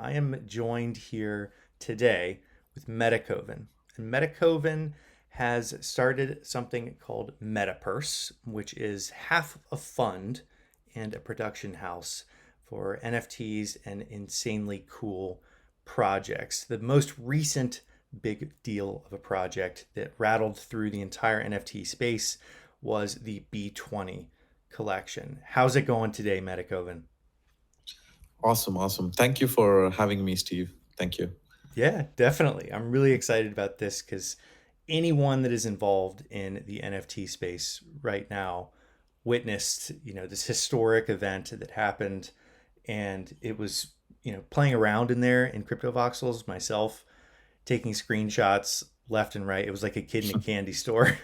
I am joined here today with Metakovan. And Metakovan has started something called Metapurse, which is half a fund and a production house for NFTs and insanely cool projects. The most recent big deal of a project that rattled through the entire NFT space was the B20 collection. How's it going today, Metakovan? Awesome, awesome. Thank you for having me, Steve. Thank you. Yeah, definitely. I'm really excited about this because anyone that is involved in the NFT space right now witnessed, this historic event that happened, and it was, playing around in there in crypto voxels myself, taking screenshots left and right. It was like a kid in a candy store.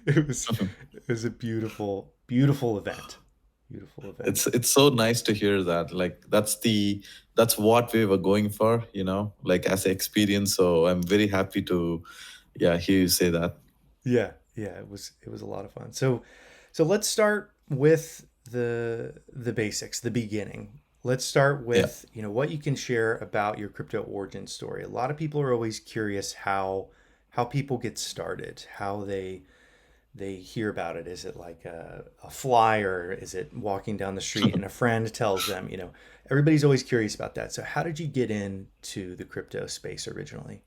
it was it was a beautiful, beautiful event. Beautiful event. It's so nice to hear that. Like that's what we were going for, like as an experience. So I'm very happy to hear you say that. Yeah, it was a lot of fun. So let's start with the basics, the beginning. Let's start Yeah. with, what you can share about your crypto origin story. A lot of people are always curious how people get started, how they hear about it. Is it like a flyer? Is it walking down the street and a friend tells them, everybody's always curious about that. So how did you get into the crypto space originally?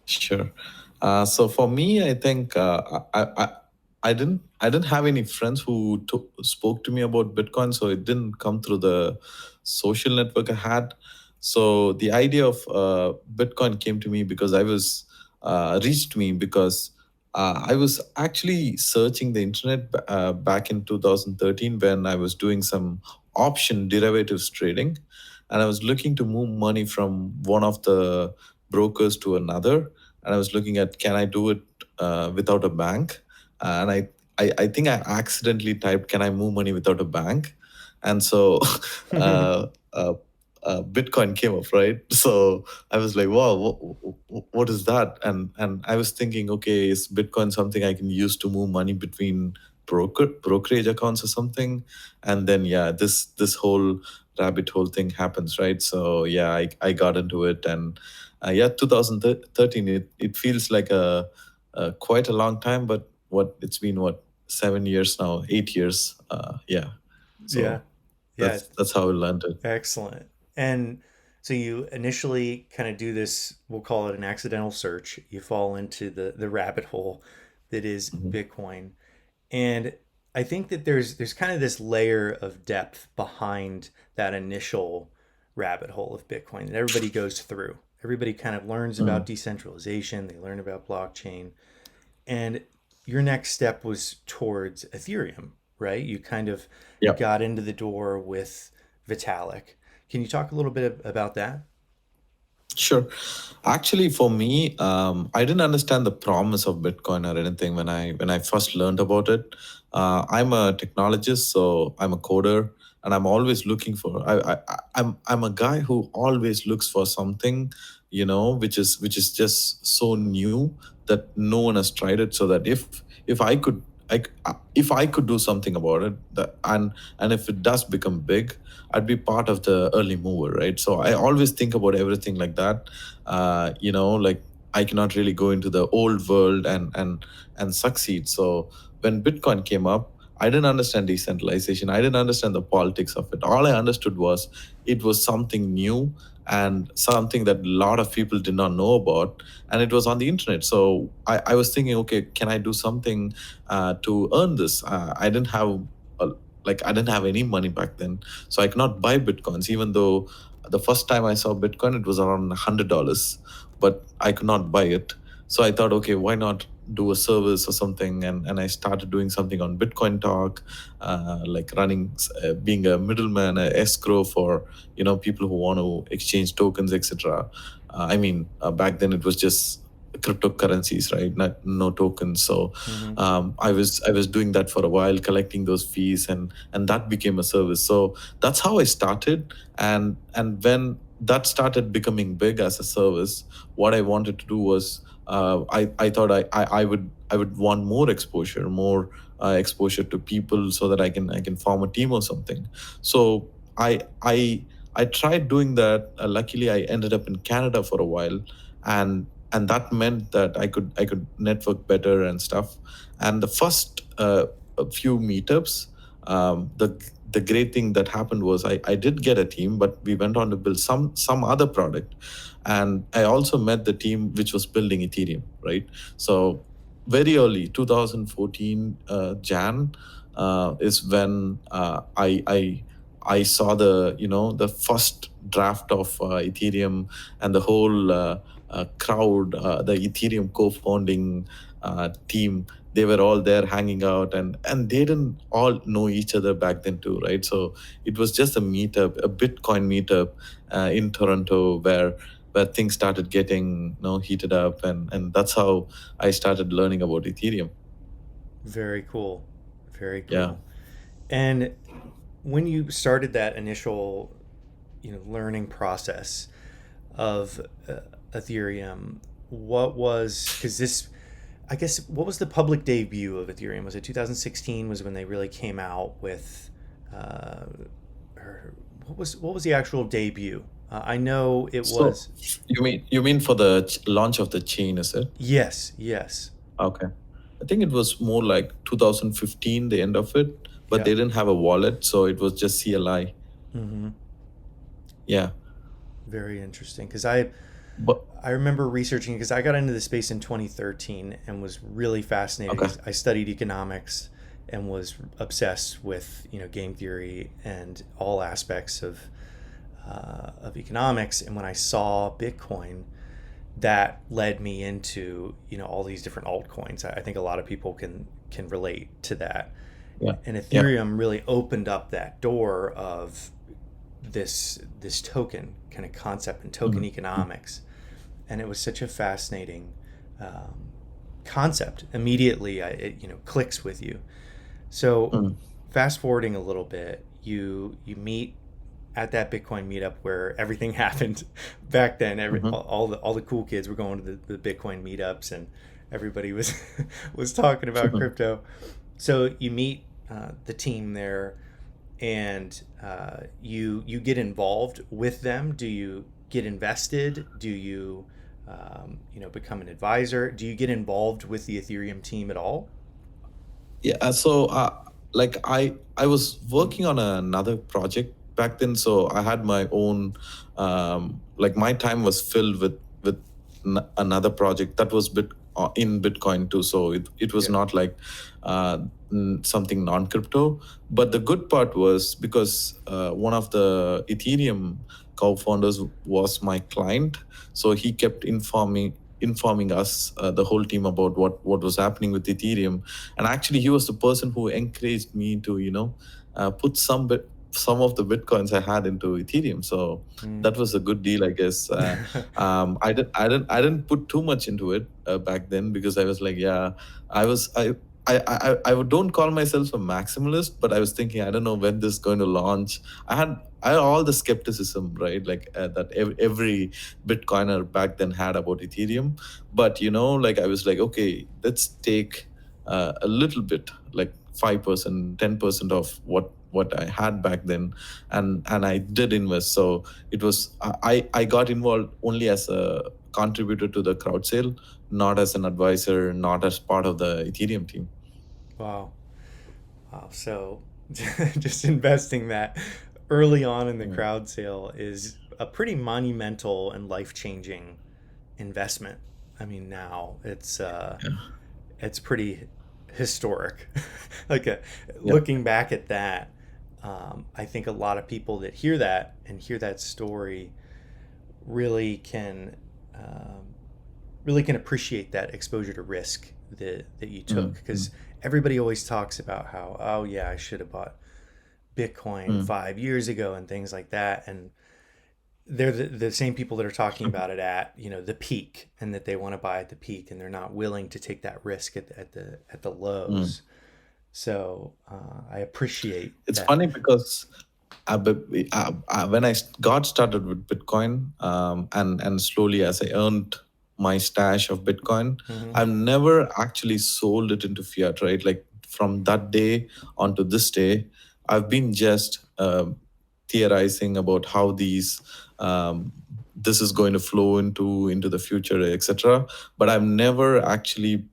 Sure. So for me, I think I didn't have any friends who spoke to me about Bitcoin, so it didn't come through the social network I had. So the idea of Bitcoin came to me because I was reached me because I was actually searching the internet back in 2013 when I was doing some option derivatives trading, and I was looking to move money from one of the brokers to another, and I was looking at can I do it without a bank, and I think I accidentally typed can I move money without a bank, and so uh, uh, Bitcoin came up, right? So I was like, wow, what is that? And I was thinking, okay, is Bitcoin something I can use to move money between brokerage accounts or something? And then this whole rabbit hole thing happens, right? So I got into it, and 2013. It feels like a quite a long time, but it's been 7 years now, 8 years. Yeah. So Yeah. that's how I learned it. Excellent. And so you initially kind of do this, we'll call it an accidental search. You fall into the rabbit hole that is Mhm. Bitcoin. And I think that there's kind of this layer of depth behind that initial rabbit hole of Bitcoin that everybody goes through. Everybody kind of learns about Mm. decentralization, they learn about blockchain, and your next step was towards Ethereum, right? You kind of Yeah. got into the door with Vitalik. Can you talk a little bit about that? Sure. Actually, for me, I didn't understand the promise of Bitcoin or anything when I first learned about it. I'm a technologist, so I'm a coder, and I'm always looking for. I'm a guy who always looks for something, which is just so new that no one has tried it. So that if I could. If I could do something about it, and if it does become big, I'd be part of the early mover, right? So I always think about everything like that. Like I cannot really go into the old world and succeed. So when Bitcoin came up, I didn't understand decentralization. I didn't understand the politics of it. All I understood was it was something new and something that a lot of people did not know about, and it was on the internet. So I was thinking, okay, can I do something to earn this? I didn't have a, I didn't have any money back then, so I cannot buy bitcoins. Even though the first time I saw Bitcoin, it was around $100, but I could not buy it. So I thought, okay, why not do a service or something? And I started doing something on Bitcoin Talk, like running, being a middleman, a escrow for people who want to exchange tokens, etc. Back then it was just cryptocurrencies, right? Not no tokens. So Mm-hmm. I was doing that for a while, collecting those fees, and that became a service. So that's how I started. And when that started becoming big as a service, what I wanted to do was I thought I would want more exposure, more exposure to people, so that I can form a team or something. So I I tried doing that. Luckily, I ended up in Canada for a while, and that meant that I could network better and stuff. And the first a few meetups, the great thing that happened was I did get a team, but we went on to build some other product, and I also met the team which was building Ethereum, right? So very early 2014 Jan is when I saw the first draft of Ethereum, and the whole crowd, the Ethereum co-founding team. They were all there hanging out, and they didn't all know each other back then too, right? So it was just a meetup, a Bitcoin meetup in Toronto, where things started getting heated up, and that's how I started learning about Ethereum. Very cool. Very Yeah. cool. And when you started that initial, learning process of Ethereum, what was, because this, I guess, what was the public debut of Ethereum? Was it 2016 was when they really came out with, uh, or what was the actual debut? I know it So was, you mean for the launch of the chain, is it? yes, yes. Okay. I think it was more like 2015, the end of it, but Yeah. they didn't have a wallet, so it was just CLI. Mm-hmm. Yeah. Very interesting. Because But I remember researching because I got into the space in 2013 and was really fascinated okay. because I studied economics and was obsessed with game theory and all aspects of economics. And when I saw Bitcoin, that led me into all these different altcoins. I think a lot of people can relate to that. Yeah. And Yeah. Ethereum really opened up that door of this token kind of concept and token Mhm. economics, and it was such a fascinating um, concept. Immediately, it clicks with you. So, Mhm. fast forwarding a little bit, you meet at that Bitcoin meetup where everything happened back then. Mhm. All the cool kids were going to the Bitcoin meetups, and everybody was was talking about Mhm. crypto. So you meet the team there, and you get involved with them. Do you get invested? Do you become an advisor? Do you get involved with the Ethereum team at all? Yeah, so like I was working on another project back then, so I had my own like my time was filled with another project that was in Bitcoin too. So it was Yeah. not like uh, something non-crypto. But the good part was because one of the Ethereum co-founders was my client, so he kept informing us, the whole team, about what was happening with Ethereum. And actually he was the person who encouraged me to put some of the bitcoins I had into Ethereum. So Mm. that was a good deal, I guess. I didn't put too much into it back then, because I was like, yeah, I was I don't call myself a maximalist, but I was thinking, I don't know when this is going to launch. I had all the skepticism, right? Like that every Bitcoiner back then had about Ethereum. But like I was like, okay, let's take a little bit, like 5%, 10% of what I had back then, and I did invest. So it was I got involved only as a contributor to the crowd sale, not as an advisor, not as part of the Ethereum team. Wow. Wow. So just investing that early on in the Mm. crowd sale is a pretty monumental and life changing investment. I mean, now Yeah. it's pretty historic. like Yeah. looking back at that, I think a lot of people that hear that and hear that story really um, can appreciate that exposure to risk that you took, Mm. because Mm. everybody always talks about how, oh yeah, I should have bought Bitcoin Mm. 5 years ago and things like that, and they're the same people that are talking about it at the peak, and that they want to buy at the peak, and they're not willing to take that risk at the Mm. lows. So I appreciate It's that. funny because when I got started with Bitcoin, and slowly as I earned my stash of Bitcoin, Hmm. I've never actually sold it into fiat, right? Like from that day on to this day, I've been just theorizing about how this is going to flow into the future, etc. But I've never actually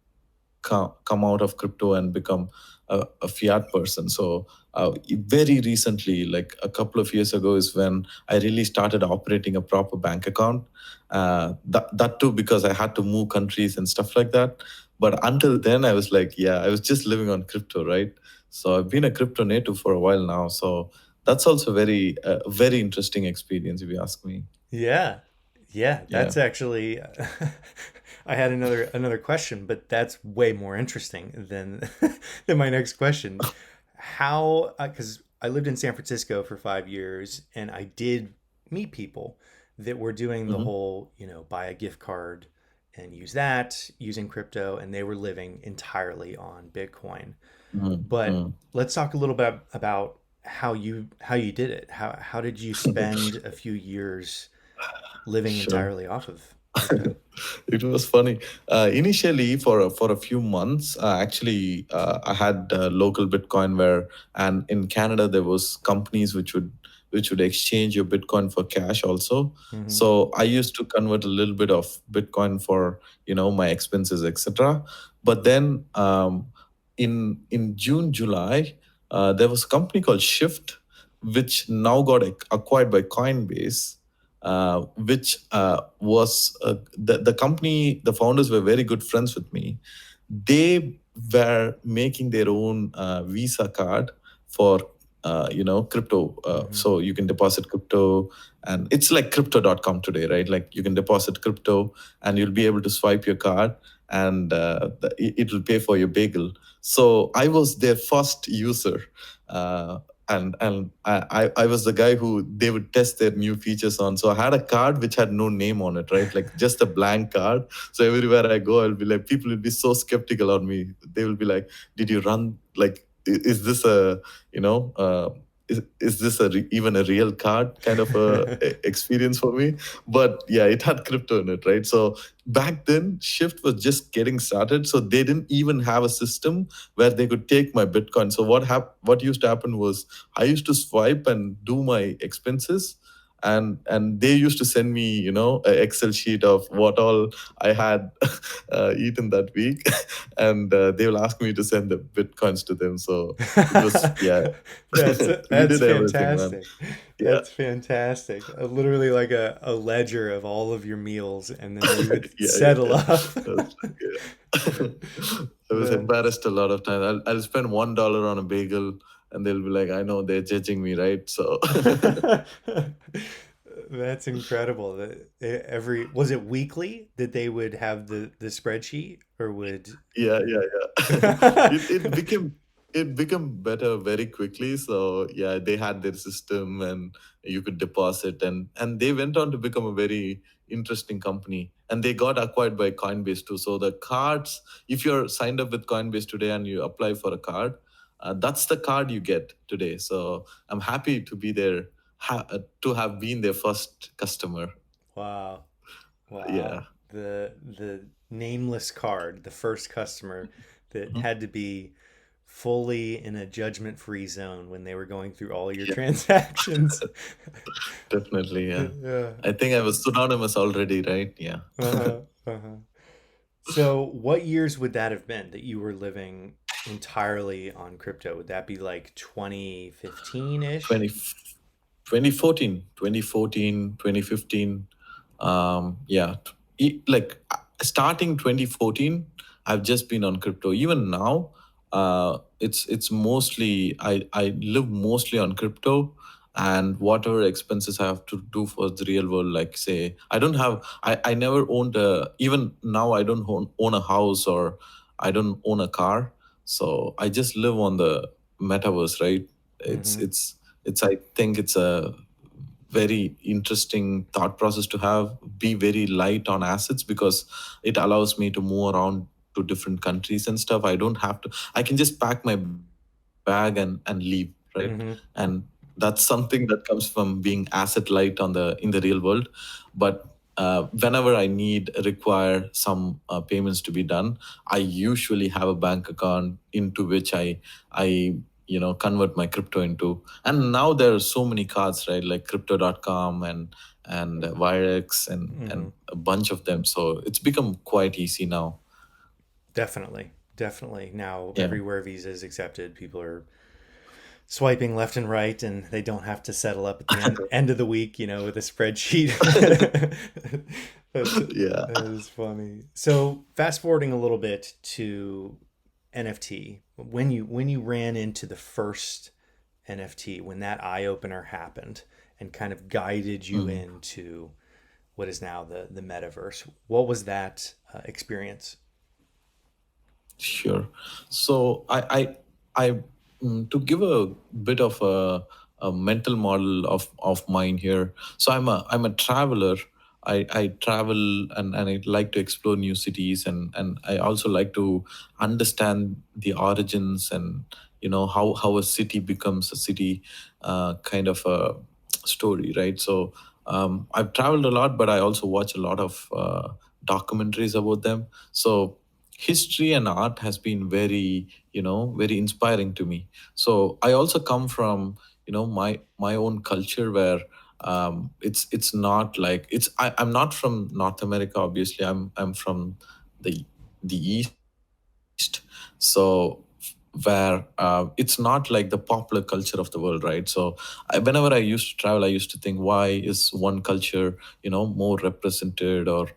come out of crypto and become a fiat person. So very recently, like a couple of years ago, is when I really started operating a proper bank account. That too because I had to move countries and stuff like that. But until then, I was like, yeah, I was just living on crypto, right? So I've been a crypto native for a while now. So that's also very interesting experience, if you ask me. Yeah. Yeah, Yeah. that's actually I had another question, but that's way more interesting than than my next question. How, cuz I lived in San Francisco for 5 years and I did meet people that were doing the Hmm. whole, buy a gift card and use that using crypto, and they were living entirely on Bitcoin. But Hmm. let's talk a little bit about how you did it. How did you spend a few years living Sure. entirely off of crypto? It was funny. Initially, for a few months, actually, I had local Bitcoin and in Canada there was companies which would exchange your Bitcoin for cash also. Hmm. So I used to convert a little bit of Bitcoin for my expenses, etc. But then in June, July, there was a company called Shift, which now got acquired by Coinbase, which was the company. The founders were very good friends with me. They were making their own Visa card for crypto. Hmm. So you can deposit crypto, and it's like crypto.com today, right? Like you can deposit crypto, and you'll be able to swipe your card, and it will pay for your bagel. So I was their first user. And I was the guy who they would test their new features on. So I had a card which had no name on it, right? Like just a blank card. So everywhere I go, I'll be like, people will be so skeptical on me. They will be like, "Did you run? Like, is this a you know?" Is this even a real card kind of experience for me? But yeah, it had crypto in it, right? So back then Shift was just getting started, so they didn't even have a system where they could take my Bitcoin. So what used to happen was I used to swipe and do my expenses, and they used to send me an Excel sheet of what all I had eaten that week, and they will ask me to send the Bitcoins to them. So it was, yeah. That's We that's did everything, man. fantastic. Yeah. That's fantastic. Literally like a ledger of all of your meals, and then you would Yeah, yeah, settle yeah. up. That's, yeah. I was That's embarrassed a lot of times. I'll spend $1 on a bagel, and they'll be like, "I know they're judging me, right?" So, that's incredible. Every was it weekly that they would have the spreadsheet, or would yeah, yeah, yeah. It became better very quickly. So yeah, they had their system, and you could deposit, and they went on to become a very interesting company, and they got acquired by Coinbase too. So the cards, if you're signed up with Coinbase today and you apply for a card, that's the card you get today. So I'm happy to be there, to have been their first customer. Wow. Wow. Yeah. The nameless card, the first customer that had to be fully in a judgment-free zone when they were going through all your Yeah, transactions. definitely. Yeah. Yeah. I think I was synonymous already, right? Yeah. Uh-huh. Uh-huh. So, what years would that have been that you were living entirely on crypto? Would that be like 2015-ish? 20, 2014, 2014, 2015. Yeah. Like starting 2014, I've just been on crypto. Even now, it's mostly I live mostly on crypto, and whatever expenses I have to do for the real world, like say I never owned a, even now I don't own a house, or I don't own a car. So I just live on the metaverse, right? It's Mm-hmm. it's it's I think it's a very interesting thought process to have. Be very light on assets, because it allows me to move around to different countries and stuff. I don't have to, I can just pack my bag and leave, right? And Mm-hmm. that's something that comes from being asset light in the real world. But whenever I require some payments to be done, I usually have a bank account into which I convert my crypto into. And now there are so many cards, right? Like crypto.com and Wirex and a bunch of them. So it's become quite easy now. Definitely. Definitely. Now, Yeah. everywhere Visa is accepted, people are swiping left and right, and they don't have to settle up at the end of the week, with a spreadsheet. That's Yeah. that is funny. So fast forwarding a little bit to NFT, when you ran into the first NFT, when that eye opener happened and kind of guided you Mm. into what is now the metaverse, what was that experience? Sure. So to give a bit of a mental model of mine here. So I'm a traveler. I travel and I like to explore new cities, and I also like to understand the origins and how a city becomes a city, kind of a story, right? So I've traveled a lot, but I also watch a lot of documentaries about them. So history and art has been very inspiring to me. So I also come from my own culture where it's not like I'm not from North America. Obviously, I'm from the East. So where it's not like the popular culture of the world, right? So whenever I used to travel, I used to think, why is one culture more represented or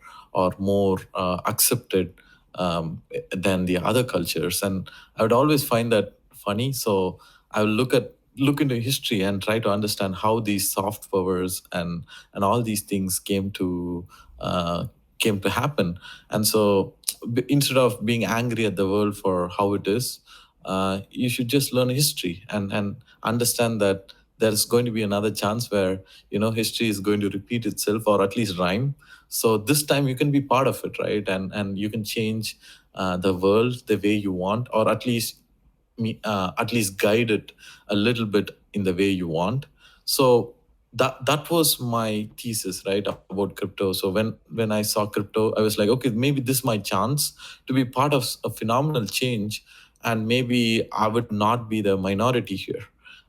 more accepted than the other cultures? And I would always find that funny. So I will look into history and try to understand how these soft powers and all these things came to happen. And so instead of being angry at the world for how it is, you should just learn history and understand that there's going to be another chance where history is going to repeat itself, or at least rhyme. So this time you can be part of it, right? And you can change the world the way you want, or at least guide it a little bit in the way you want. So that was my thesis, right, about crypto. So when I saw crypto, I was like, okay, maybe this is my chance to be part of a phenomenal change, and maybe I would not be the minority here,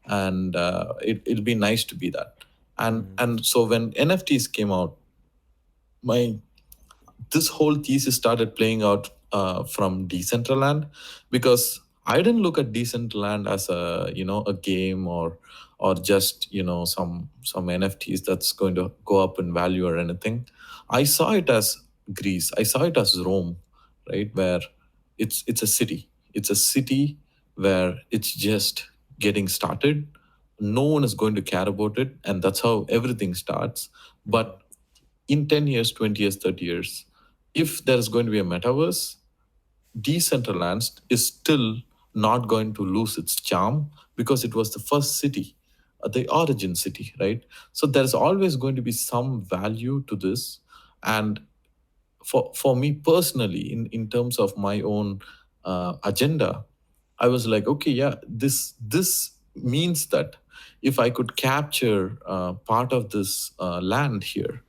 and it'll be nice to be that. And so when NFTs came out, my this whole thesis started playing out from Decentraland, because I didn't look at Decentraland as a game, or just some NFTs that's going to go up in value or anything. I saw it as Greece. I saw it as Rome, right? Where it's a city where it's just getting started. No one is going to care about it, and that's how everything starts. Mm-hmm. But in 10 years, 20 years, 30 years, if there is going to be a metaverse, Decentraland is still not going to lose its charm, because it was the first city, the origin city, right? So there's always going to be some value to this. And for me personally, in terms of my own agenda, I was like, okay, yeah, this means that if I could capture part of this land here,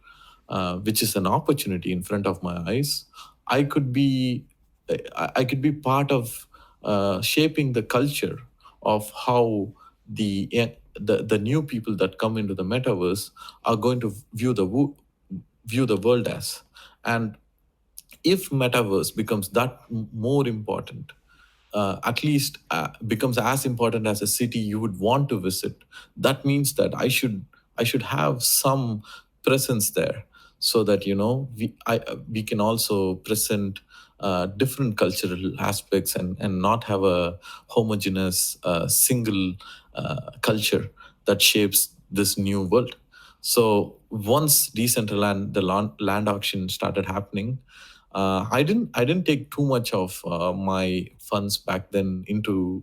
which is an opportunity in front of my eyes, I could be I could be part of shaping the culture of how the new people that come into the metaverse are going to view the world as. And if metaverse becomes that more important, at least becomes as important as a city you would want to visit, that means that I should have some presence there, so that we can also present different cultural aspects, and not have a homogeneous single culture that shapes this new world. So once Decentraland, the land auction started happening, I didn't take too much of my funds back then into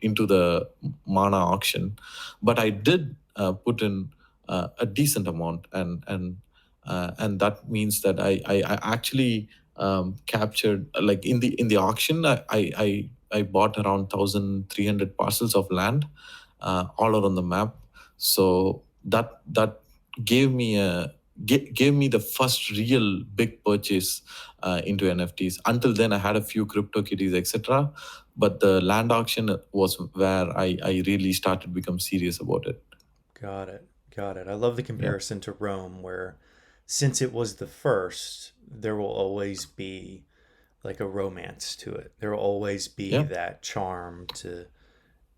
the mana auction, but I did put in a decent amount. And that means that I actually captured, like, in the auction, I bought around 1,300 parcels of land all around the map. So that gave me gave me the first real big purchase into NFTs. Until then, I had a few crypto kitties, etc. but the land auction was where I really started become serious about it. Got it. Got it. I love the Yeah. comparison to Rome, where since it was the first, there will always be like a romance to it. There will always be Yeah. that charm to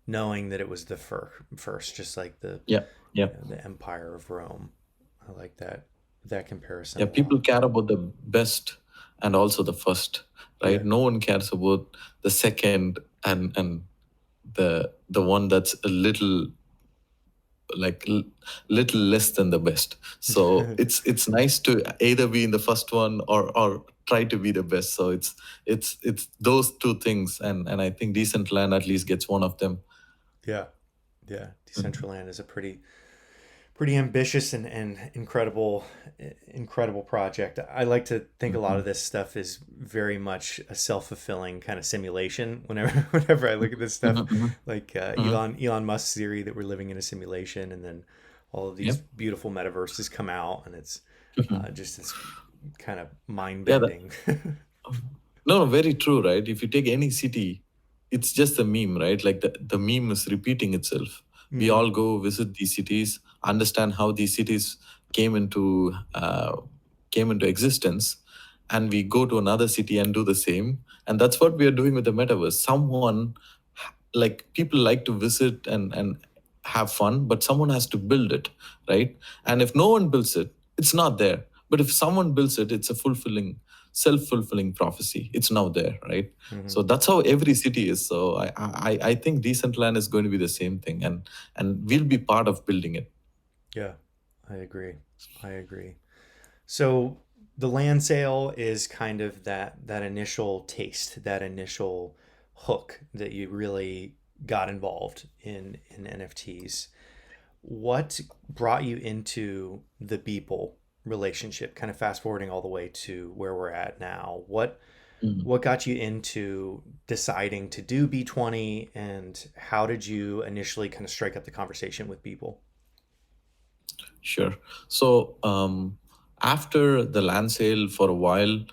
knowing that it was the first, just like Yeah. Yeah. the Empire of Rome. I like that comparison Yeah. a lot. People care about the best and also the first, Yeah. right? No one cares about the second and the one that's a little like little less than the best. So it's nice to either be in the first one or try to be the best. So it's those two things, and I think Decentland at least gets one of them. Yeah. Yeah. Mhm. Decentraland is a pretty ambitious and incredible project. I like to think a lot of Mhm. this stuff is very much a self-fulfilling kind of simulation. Whenever whenever I look at this stuff, Mhm. Mhm. like Mhm. Elon Musk's theory that we're living in a simulation, and then all of these Yep. beautiful metaverses come out, and it's Mhm. just this kind of Yeah. mind-bending. No, no, very true, right? If you take any city, it's just a meme, right? Like the meme is repeating itself. We Hmm. all go visit these cities, understand how these cities came into came into existence, and we go to another city and do the same. And that's what we are doing with the metaverse. Someone like people like to visit and have fun, but someone has to build it, right? And if no one builds it, it's not there. But if someone builds it, it's a fulfilling self-fulfilling prophecy. It's now there, right? Hmm. So that's how every city is. So I think Decentland is going to be the same thing, and we'll be part of building it. Yeah, I agree. I agree. So the land sale is kind of that initial taste, that initial hook that you really got involved in NFTs. What brought you into the Beeple relationship? Kind of fast forwarding all the way to where we're at now. Mm. What got you into deciding to do B20, and how did you initially kind of strike up the conversation with people? Sure. So after the land sale, for a while,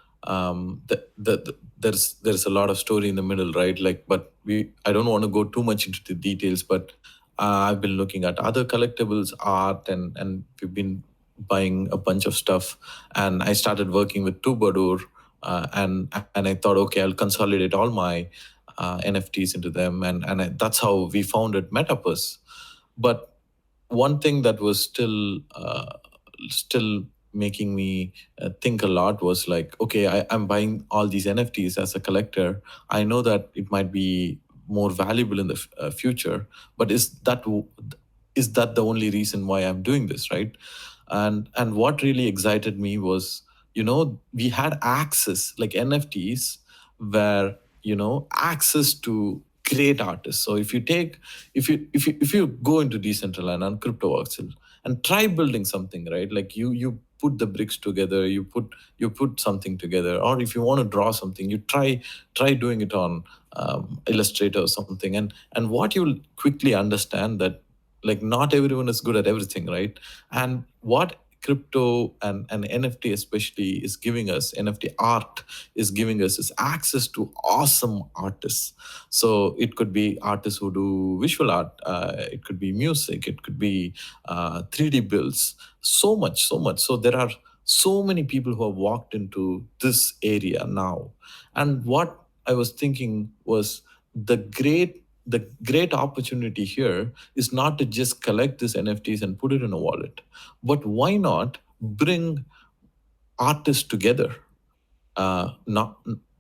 there's a lot of story in the middle, right? Like, but we I don't want to go too much into the details, but I've been looking at other collectibles, art, and we've been buying a bunch of stuff. And I started working with Tubadur, and I thought, okay, I'll consolidate all my NFTs into them, and that's how we founded Metapurse. But one thing that was still making me think a lot was like, okay, I'm buying all these NFTs as a collector. I know that it might be more valuable in the future, but is that the only reason why I'm doing this, right? And what really excited me was, we had access, like NFTs, where access to great artists. So if you go into Decentraland and crypto voxel and try building something, right? Like you put the bricks together, you put something together, or if you want to draw something, you try doing it on Illustrator or something, and what you'll quickly understand that, like, not everyone is good at everything, right? And what crypto and NFT especially is giving us, NFT art is giving us, is access to awesome artists. So it could be artists who do visual art, it could be music, it could be 3D builds, so much. So there are so many people who have walked into this area now. And what I was thinking was, the great opportunity here is not to just collect these NFTs and put it in a wallet, but why not bring artists together? Not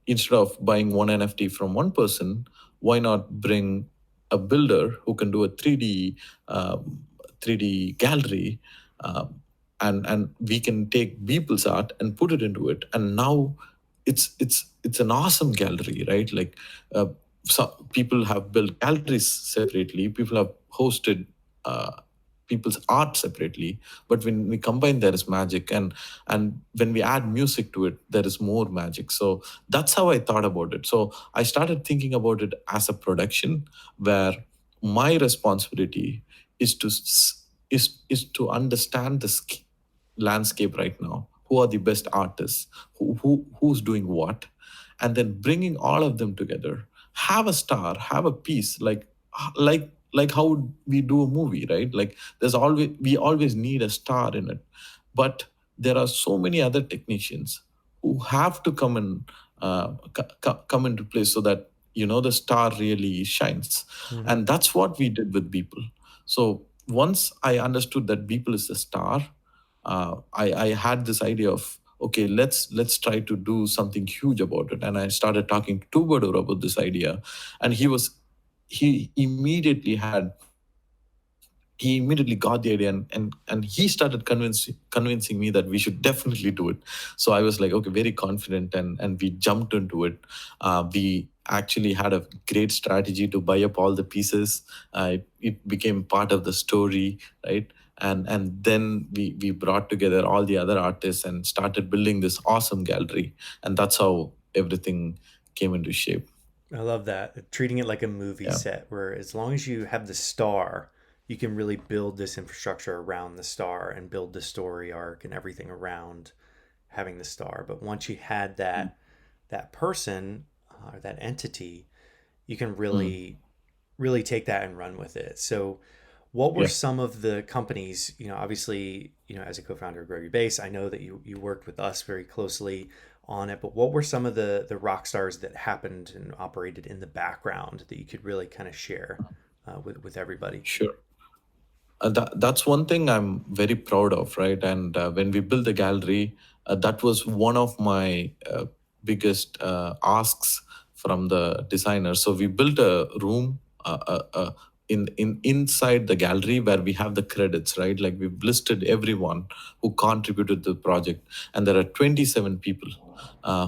Instead of buying one NFT from one person, why not bring a builder who can do a 3D gallery, um, and we can take people's art and put it into it, and now it's an awesome gallery, right? Like, so people have built galleries separately, people have hosted uh, people's art separately, but when we combine, there is magic, and when we add music to it, there is more magic. So that's how I thought about it. So I started thinking about it as a production, where my responsibility is is to understand the landscape right now. Who are the best artists? Who's doing what? And then bringing all of them together, have a star, have a piece, like how we do a movie, right? Like there's always we always need a star in it, but there are so many other technicians who have to come in, come into place so that the star really shines. Hmm. And that's what we did with people. So once I understood that people is the star, I had this idea of, okay, let's try to do something huge about it. And I started talking to Tubadur about this idea, and he immediately got the idea, and he started convincing me that we should definitely do it. So I was like, okay, very confident, and we jumped into it. We actually had a great strategy to buy up all the pieces. It became part of the story, right? And then we brought together all the other artists and started building this awesome gallery, and that's how everything came into shape. I love that. Treating it like a movie Yeah. set, where as long as you have the star, you can really build this infrastructure around the star and build the story arc and everything around having the star. But once you had that person or that entity, you can Mm. really take that and run with it. So, what were Yeah. some of the companies? Obviously, as a co-founder of Grow Base, I know that you worked with us very closely on it. But what were some of the rock stars that happened and operated in the background that you could really kind of share with everybody? Sure. That's one thing I'm very proud of, right? And when we built the gallery, that was one of my biggest asks from the designer. So we built a room in inside the gallery where we have the credits, right? Like we've listed everyone who contributed to the project, and there are 27 people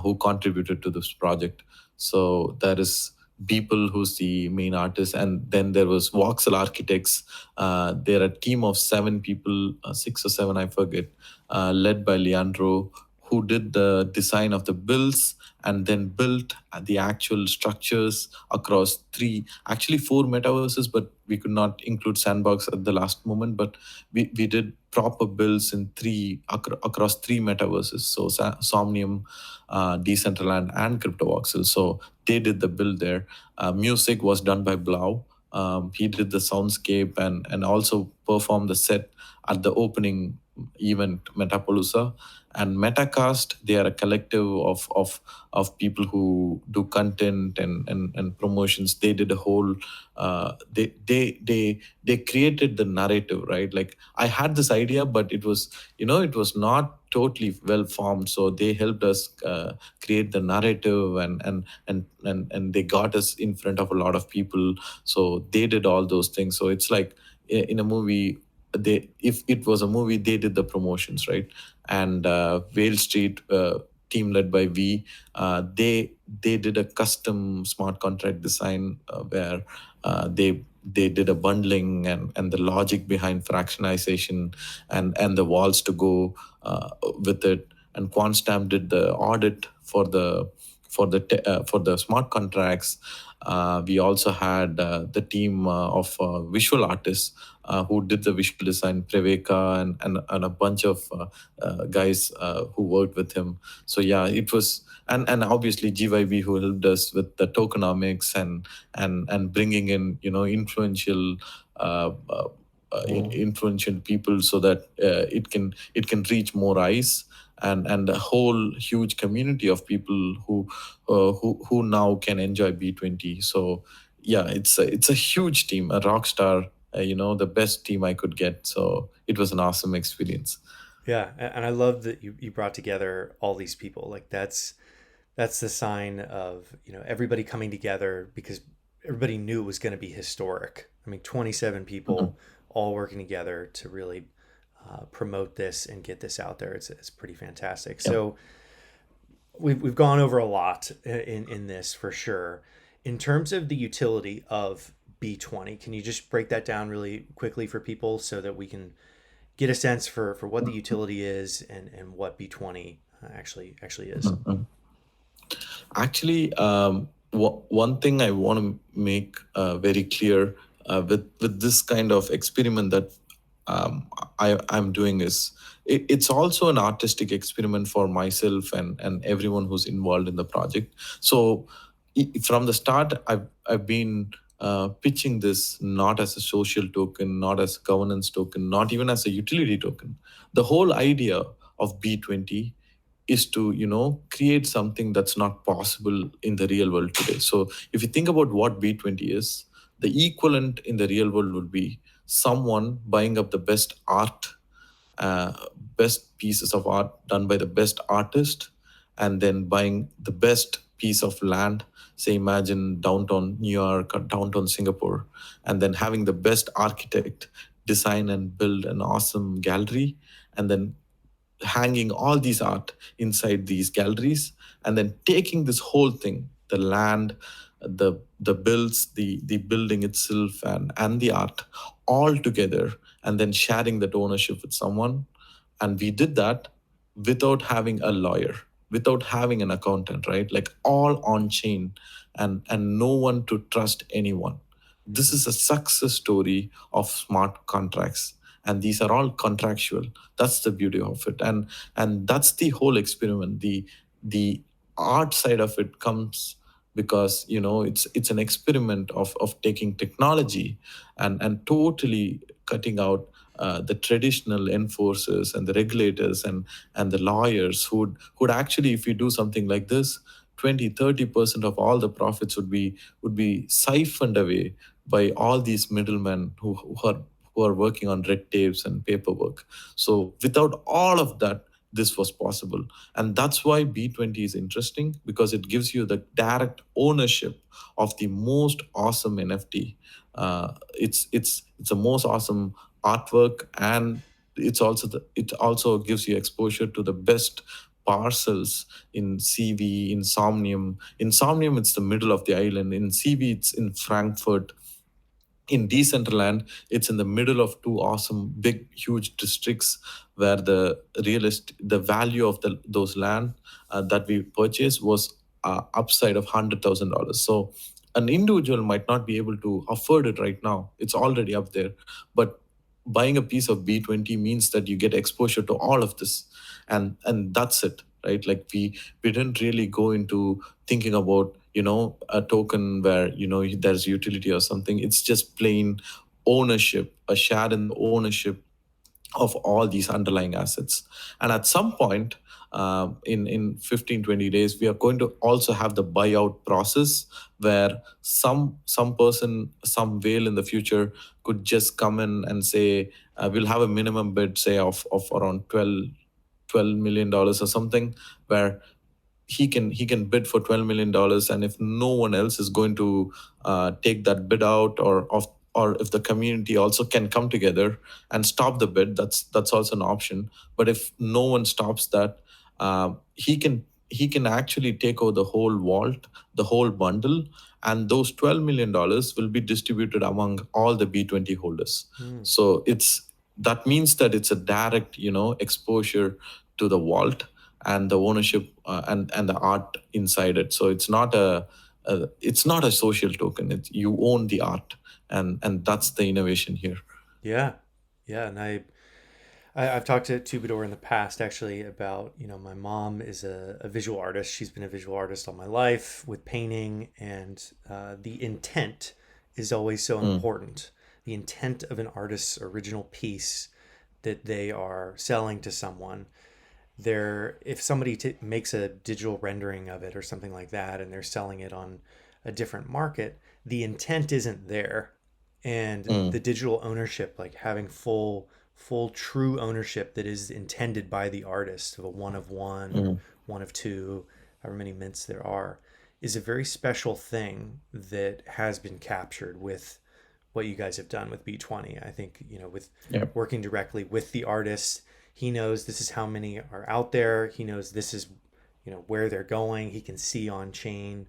who contributed to this project. So there is people who's the main artist, and then there was voxel architects. They're a team of 7 people, 6 or 7, I forget, led by Leandro, who did the design of the builds and then built the actual structures across three, actually four metaverses, but we could not include Sandbox at the last moment. But we did proper builds in across three metaverses. So Somnium, Decentraland, and CryptoVoxel. So they did the build there. Music was done by Blau. He did the soundscape and also performed the set at the opening event, Metapalooza. And Metacast, they are a collective of people who do content and promotions. They did a whole they created the narrative, right? Like I had this idea, but it was not totally well formed. So they helped us create the narrative, and they got us in front of a lot of people. So they did all those things. So it's like in a movie, they if it was a movie, they did the promotions, right? And Whale Street, team led by V, they did a custom smart contract design where they did a bundling and the logic behind fractionization and the walls to go with it. And Quantstamp did the audit for the smart contracts. We also had the team of visual artists who did the visual design, Preveka, and a bunch of guys who worked with him. So yeah, it was, and obviously GYB, who helped us with the tokenomics and bringing in influential. Influential people so that it can reach more eyes, and a whole huge community of people who now can enjoy B20. So yeah, it's a huge team, a rock star, the best team I could get. So it was an awesome experience. Yeah, and I love that you brought together all these people. Like that's the sign of everybody coming together because everybody knew it was going to be historic. I mean, 27 Mhm. people all working together to really promote this and get this out there. It's pretty fantastic. Yeah. So we've gone over a lot in this for sure. In terms of the utility of B20, can you just break that down really quickly for people so that we can get a sense for what the utility is and what B20 actually is? Mhm. Actually, one thing I want to make very clear with this kind of experiment that I'm doing is it's also an artistic experiment for myself and everyone who's involved in the project. So from the start, I've been pitching this not as a social token, not as a governance token, not even as a utility token. The whole idea of B20 is to create something that's not possible in the real world today. So if you think about what B20 is, the equivalent in the real world would be someone buying up the best art, uh, best pieces of art done by the best artist, and then buying the best piece of land, say imagine downtown New York or downtown Singapore, and then having the best architect design and build an awesome gallery, and then hanging all these art inside these galleries, and then taking this whole thing, the land, the builds, the building itself, and the art all together, and then sharing that ownership with someone. And we did that without having a lawyer, without having an accountant, right? Like all on chain, and no one to trust anyone. This Mhm. is a success story of smart contracts, and these are all contractual. That's the beauty of it. And that's the whole experiment. The art side of it comes because it's an experiment of taking technology and totally cutting out the traditional enforcers and the regulators and the lawyers who'd actually, if you do something like this, 20-30% of all the profits would be siphoned away by all these middlemen who are working on red tapes and paperwork. So without all of that, this was possible. And that's why B20 is interesting, because it gives you the direct ownership of the most awesome NFT. It's the most awesome artwork, and it also gives you exposure to the best parcels in CV, in Somnium. In Somnium, it's the middle of the island. In CV, it's in Frankfurt. In Decentraland, it's in the middle of two awesome, big, huge districts where the value of those land that we purchased was upside of $100,000. So an individual might not be able to afford it right now. It's already up there, but buying a piece of B20 means that you get exposure to all of this, and that's it, right? Like we didn't really go into thinking about a token where there's utility or something. It's just plain ownership, a share in the ownership of all these underlying assets. And at some point, in 15-20 days, we are going to also have the buyout process, where some person, some whale in the future could just come in and say, we'll have a minimum bid, say of around $12 million or something, where he can bid for $12 million, and if no one else is going to take that bid out, or if the community also can come together and stop the bid, that's also an option. But if no one stops that, he can actually take over the whole vault, the whole bundle, and those $12 million will be distributed among all the B20 holders. Mm. So that means that it's a direct exposure to the vault and the ownership, and the art inside it. So it's not a social token. You own the art, and that's the innovation here. Yeah. Yeah. And I've talked to Tubador in the past actually about, my mom is a visual artist. She's been a visual artist all my life with painting, and the intent is always so Mm, important. The intent of an artist's original piece that they are selling to someone. If somebody makes a digital rendering of it or something like that, and they're selling it on a different market, the intent isn't there. And the mm, digital ownership, like having full true ownership that is intended by the artist, of a one of one or mm, one of two, however many mints there are, is a very special thing that has been captured with what you guys have done with B20. I think, with yeah. working directly with the artist, he knows this is how many are out there. He knows this is, where they're going. He can see on chain.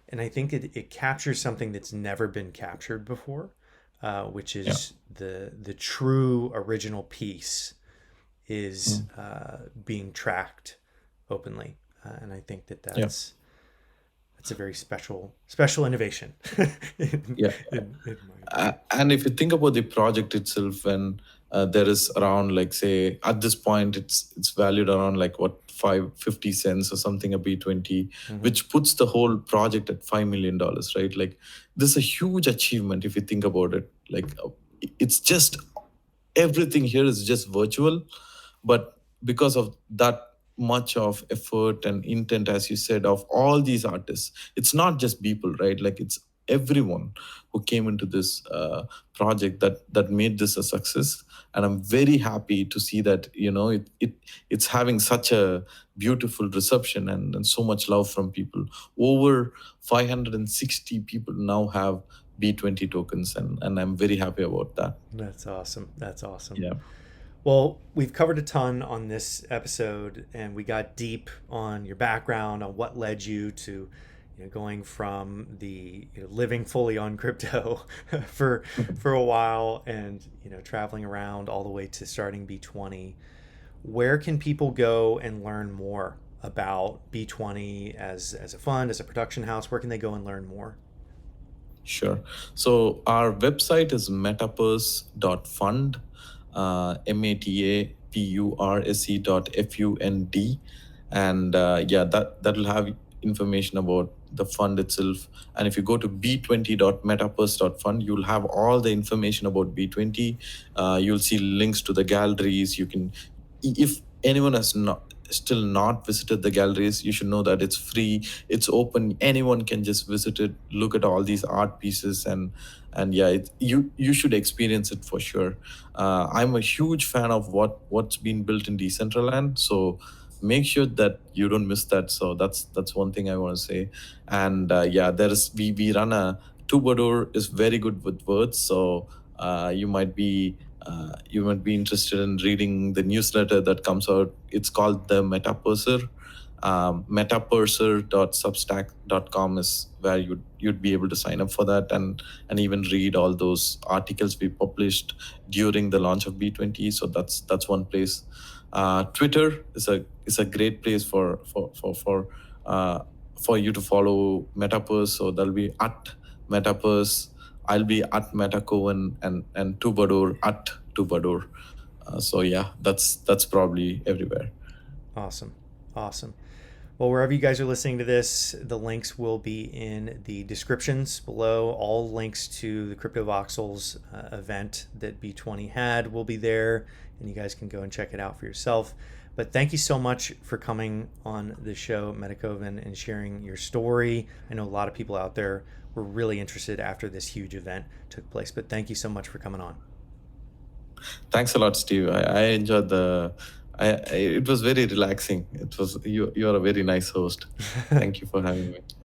And I think it captures something that's never been captured before, which Yeah. is the true original piece is Mm, being tracked openly, and I think that yeah. that's a very special innovation in, Yeah. in my opinion. And if you think about the project itself, There is around, like, say at this point it's valued around like what 550 cents or something a B20, Hmm. which puts the whole project at $5 million, right? Like, this is a huge achievement if you think about it. Like, it's just everything here is just virtual, but because of that much of effort and intent, as you said, of all these artists, it's not just people, right? Like, it's everyone who came into this project that made this a success. And I'm very happy to see that, it's having such a beautiful reception, and so much love from people. Over 560 people now have B20 tokens, and I'm very happy about that. That's awesome. That's awesome. Yeah. Well, we've covered a ton on this episode, and we got deep on your background, on what led you to, going from the living fully on crypto for a while, and traveling around all the way to starting B20. Where can people go and learn more about B20 as a fund, as a production house? Where can they go and learn more? Sure. So our website is metapurse.fund, MATAPURSE.FUND. And yeah, that will have information about the fund itself. And if you go to b20.metapurse.fund, you'll have all the information about B20. You'll see links to the galleries. If anyone has not still not visited the galleries, you should know that it's free, it's open, anyone can just visit it, look at all these art pieces, and yeah, you should experience it for sure. I'm a huge fan of what's been built in Decentraland, so make sure that you don't miss that. So that's one thing I want to say. And yeah, we run a Troubadour is very good with words, so you might be interested in reading the newsletter that comes out. It's called the Metapurser. Metapurser.substack.com is where you'd be able to sign up for that, and even read all those articles we published during the launch of B20. So that's one place. Twitter is a great place for you to follow Metapurse. So that'll be at Metapurse. I'll be at Metakovan, and Troubadour at Troubadour. So yeah, that's probably everywhere. Awesome. Awesome. Well, wherever you guys are listening to this, the links will be in the descriptions below. All links to the Crypto Voxels event that B20 had will be there, and you guys can go and check it out for yourself. But thank you so much for coming on the show, Metakovan, and sharing your story. I know a lot of people out there were really interested after this huge event took place, but thank you so much for coming on. Thanks a lot, Steve. I enjoyed it was very relaxing. It was you. You are a very nice host. Thank you for having me.